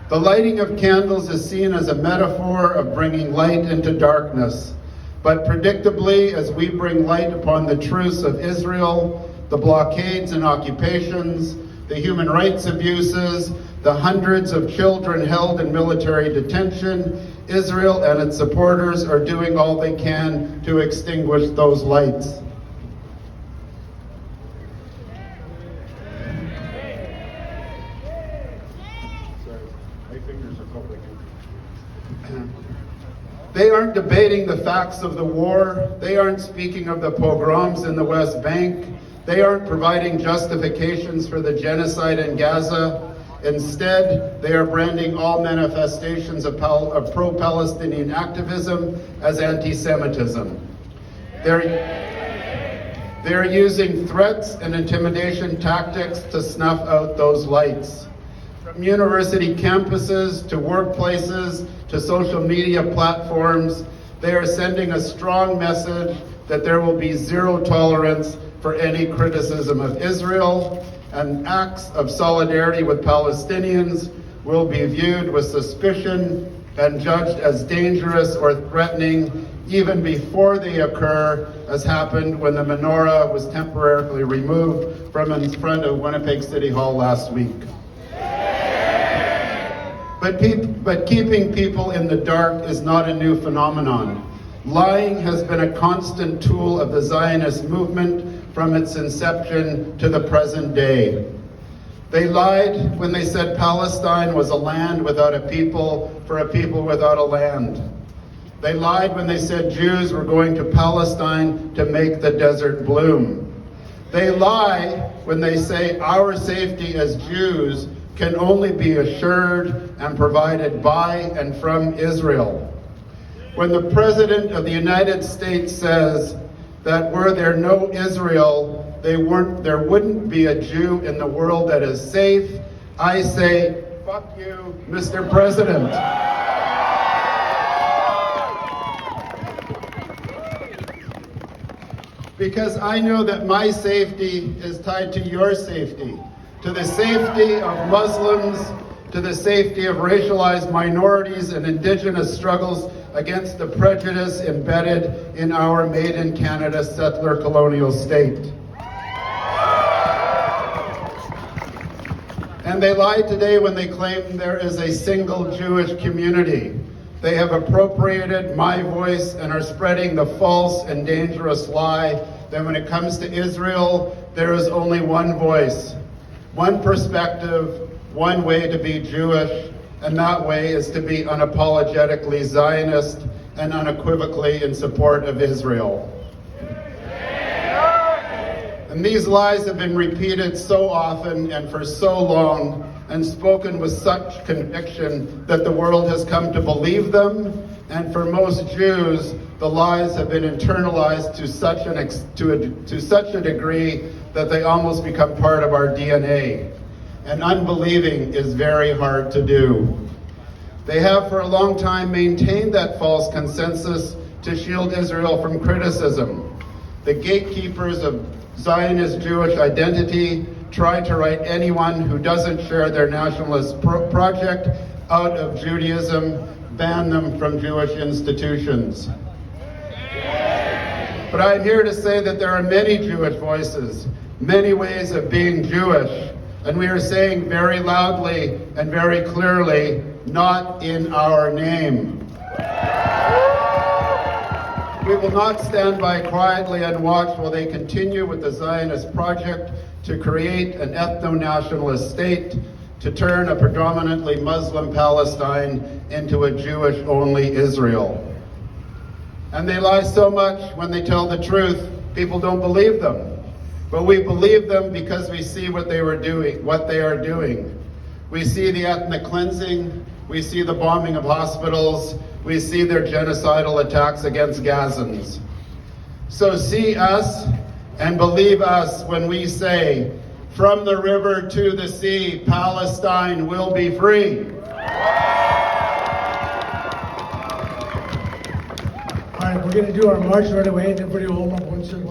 The lighting of candles is seen as a metaphor of bringing light into darkness. But predictably, as we bring light upon the truths of Israel, the blockades and occupations, the human rights abuses, the hundreds of children held in military detention, Israel and its supporters are doing all they can to extinguish those lights. They aren't debating the facts of the war. They aren't speaking of the pogroms in the West Bank. They aren't providing justifications for the genocide in Gaza. Instead, they are branding all manifestations of pro-Palestinian activism as anti-Semitism. They're using threats and intimidation tactics to snuff out those lights. From university campuses to workplaces to social media platforms, they are sending a strong message that there will be zero tolerance for any criticism of Israel, and acts of solidarity with Palestinians will be viewed with suspicion and judged as dangerous or threatening even before they occur, as happened when the menorah was temporarily removed from in front of Winnipeg City Hall last week. But keeping people in the dark is not a new phenomenon. Lying has been a constant tool of the Zionist movement from its inception to the present day. They lied when they said Palestine was a land without a people for a people without a land. They lied when they said Jews were going to Palestine to make the desert bloom. They lie when they say our safety as Jews can only be assured and provided by and from Israel. When the President of the United States says that were there no Israel, there wouldn't be a Jew in the world that is safe, I say, fuck you, Mr. President. Because I know that my safety is tied to your safety, to the safety of Muslims, to the safety of racialized minorities and Indigenous struggles against the prejudice embedded in our made-in-Canada settler colonial state. And they lied today when they claim there is a single Jewish community. They have appropriated my voice and are spreading the false and dangerous lie that when it comes to Israel, there is only one voice, one perspective, one way to be Jewish, and that way is to be unapologetically Zionist and unequivocally in support of Israel. And these lies have been repeated so often and for so long and spoken with such conviction that the world has come to believe them. And for most Jews, the lies have been internalized to such a degree that they almost become part of our DNA. And unbelieving is very hard to do. They have for a long time maintained that false consensus to shield Israel from criticism. The gatekeepers of Zionist Jewish identity try to write anyone who doesn't share their nationalist project out of Judaism, ban them from Jewish institutions. But I'm here to say that there are many Jewish voices, many ways of being Jewish, and we are saying very loudly and very clearly, not in our name. We will not stand by quietly and watch while they continue with the Zionist project to create an ethno-nationalist state, to turn a predominantly Muslim Palestine into a Jewish-only Israel. And they lie so much when they tell the truth, people don't believe them. But we believe them because we see what they are doing. We see the ethnic cleansing, we see the bombing of hospitals, we see their genocidal attacks against Gazans. So see us and believe us when we say, from the river to the sea, Palestine will be free. All right, we're going to do our march right away, and everybody will hold up one second.